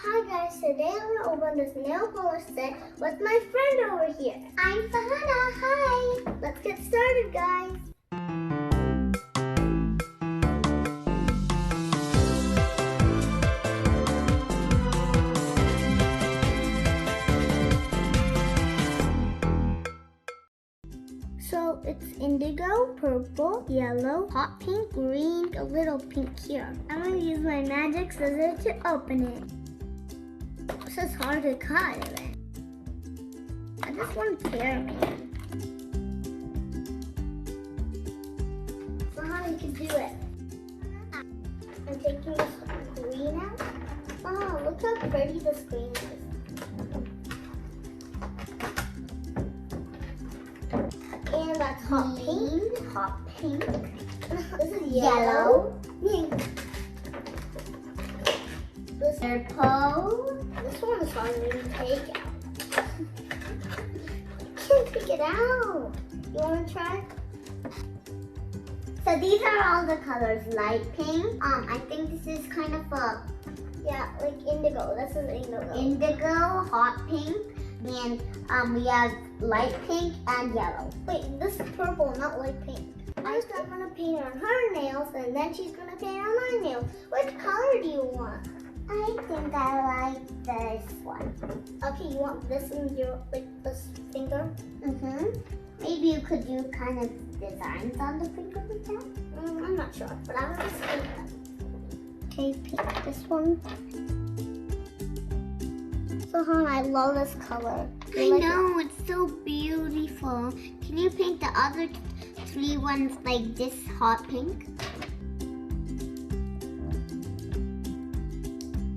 Hi guys, today I'm going to open this nail polish set with my friend over here. I'm Sahana, hi! Let's get started guys. So it's indigo, purple, yellow, hot pink, green, a little pink here. I'm going to use my magic scissors to open it. This is hard to cut it. I just want to tear me. So how you can do it? I'm taking this green out. Oh, look how pretty this green is. And that's hot pink. Hot pink. This is yellow. Pink. This purple. This one is hard to take out. Can't take it out. You want to try? So these are all the colors. Light pink. I think this is kind of a like indigo. This is indigo. Indigo, hot pink, and we have light pink and yellow. Wait, this is purple, not light pink. First, I'm gonna paint on her nails, and then she's gonna paint on my nails. Which color do you want? I think I like this one. Okay, you want this in your this finger? Maybe you could do kind of designs on the finger with that. I'm not sure, but I'm gonna just paint them. Okay, paint this one. So, hon, I love this color. I know, it's so beautiful. Can you paint the other three ones like this hot pink?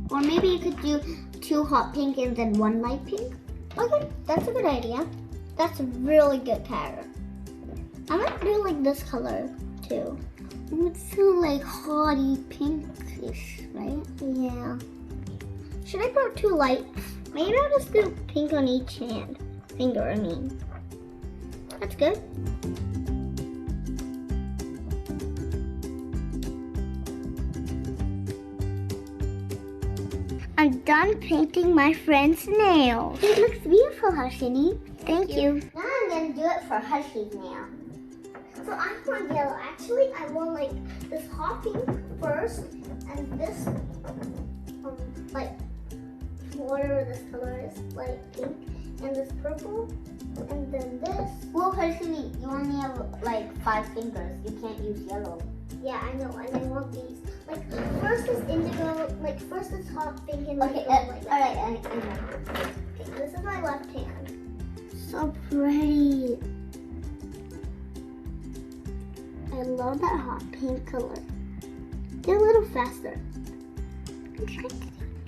Or maybe you could do two hot pink and then one light pink. Okay, that's a good idea. That's a really good pattern. I might do like this color too. It's so like hotty pinkish, right? Yeah. Should I put two lights? Maybe I'll just do pink on each finger, I mean. That's good. I'm done painting my friend's nails. It looks beautiful, Harshini. Thank you. Now I'm gonna do it for Harshi's nail. So I want yellow. Actually, I want like this hot pink first, and this like whatever this color is, light pink, and this purple, and then this. Well, Harshini, you only have like 5 fingers. You can't use yellow. Yeah, I know, and I want these. Like, first is indigo, like, first is hot pink and like, like that. Alright, okay, this is my left hand. So pretty. I love that hot pink color. Get a little faster.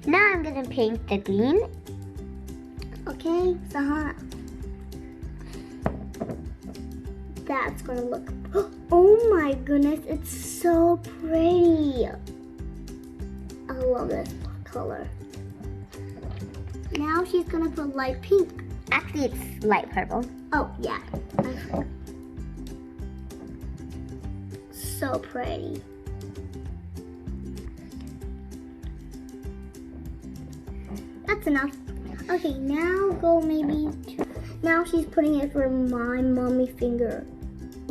Now I'm gonna paint the green. Okay, Sahana. That's gonna look, oh my goodness, it's so pretty. I love this color. Now she's gonna put light pink. Actually, it's light purple. Oh, yeah. So pretty. That's enough. Okay, now go maybe to, now she's putting it for my mommy finger.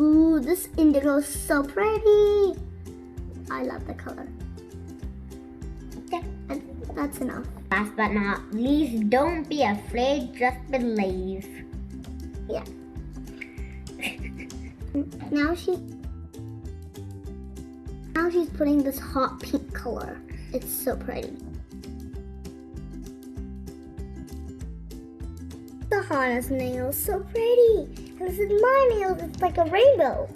Ooh, this indigo is so pretty. I love the color. Okay, that's enough. Last but not least, don't be afraid, just believe. Yeah. Now she's putting this hot pink color. It's so pretty. Sahana's nails so pretty. And this is my nails. It's like a rainbow.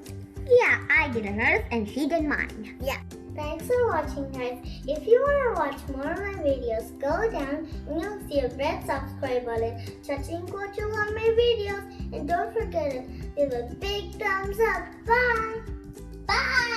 Yeah, I did hers and she did mine. Yeah. Thanks for watching, guys. If you want to watch more of my videos, go down and you'll see a red subscribe button. Touching what you love my videos. And don't forget to give a big thumbs up. Bye. Bye.